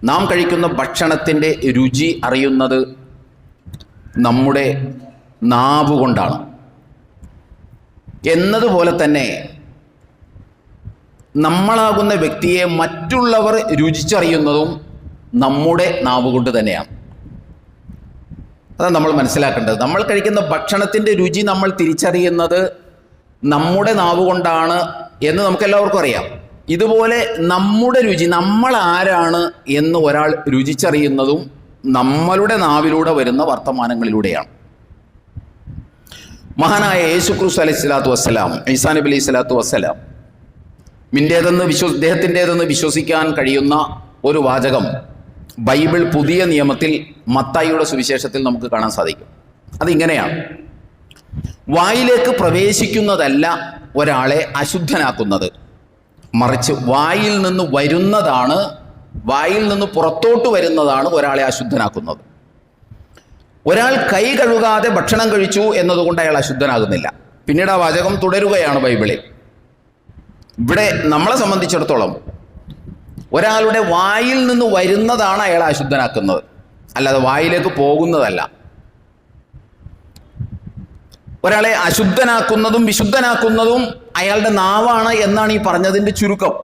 നാം കഴിക്കുന്ന ഭക്ഷണത്തിൻ്റെ രുചി അറിയുന്നത് നമ്മുടെ നാവ് കൊണ്ടാണ്. എന്നതുപോലെ തന്നെ നമ്മളാകുന്ന വ്യക്തിയെ മറ്റുള്ളവർ രുചിച്ചറിയുന്നതും നമ്മുടെ നാവ് കൊണ്ട് തന്നെയാണ്. അതാണ് നമ്മൾ മനസ്സിലാക്കേണ്ടത്. നമ്മൾ കഴിക്കുന്ന ഭക്ഷണത്തിൻ്റെ രുചി നമ്മൾ തിരിച്ചറിയുന്നത് നമ്മുടെ നാവ് കൊണ്ടാണ് എന്ന് നമുക്കെല്ലാവർക്കും അറിയാം. ഇതുപോലെ നമ്മുടെ രുചി, നമ്മൾ ആരാണ് എന്ന് ഒരാൾ രുചിച്ചറിയുന്നതും നമ്മളുടെ നാവിലൂടെ വരുന്ന വർത്തമാനങ്ങളിലൂടെയാണ്. മഹാനായ യേശുക്രിസ്തു അലൈഹി സ്വലാത്തു വസ്സലാം, ഈസാ നബി അലൈഹി സ്വലാത്തു വസ്സലാം ഇദ്ദേഹത്തിൻ്റെതെന്ന് വിശ്വസിക്കാൻ കഴിയുന്ന ഒരു വാചകം ബൈബിൾ പുതിയ നിയമത്തിൽ മത്തായിയുടെ സുവിശേഷത്തിൽ നമുക്ക് കാണാൻ സാധിക്കും. അതിങ്ങനെയാണ്: വായിലേക്ക് പ്രവേശിക്കുന്നതല്ല ഒരാളെ അശുദ്ധനാക്കുന്നത്, മറിച്ച് വായിൽ നിന്ന് പുറത്തോട്ട് വരുന്നതാണ് ഒരാളെ അശുദ്ധനാക്കുന്നത്. ഒരാൾ കൈ കഴുകാതെ ഭക്ഷണം കഴിച്ചു എന്നതുകൊണ്ട് അയാൾ അശുദ്ധനാകുന്നില്ല. പിന്നീട് ആ വാചകം തുടരുകയാണ് ബൈബിളിൽ. ഇവിടെ നമ്മളെ സംബന്ധിച്ചിടത്തോളം ഒരാളുടെ വായിൽ നിന്ന് വരുന്നതാണ് അയാളെ അശുദ്ധനാക്കുന്നത്, അല്ലാതെ വായിലേക്ക് പോകുന്നതല്ല. ഒരാളെ അശുദ്ധനാക്കുന്നതും വിശുദ്ധനാക്കുന്നതും അയാളുടെ നാവാണ് എന്നാണ് ഈ പറഞ്ഞതിൻ്റെ ചുരുക്കം.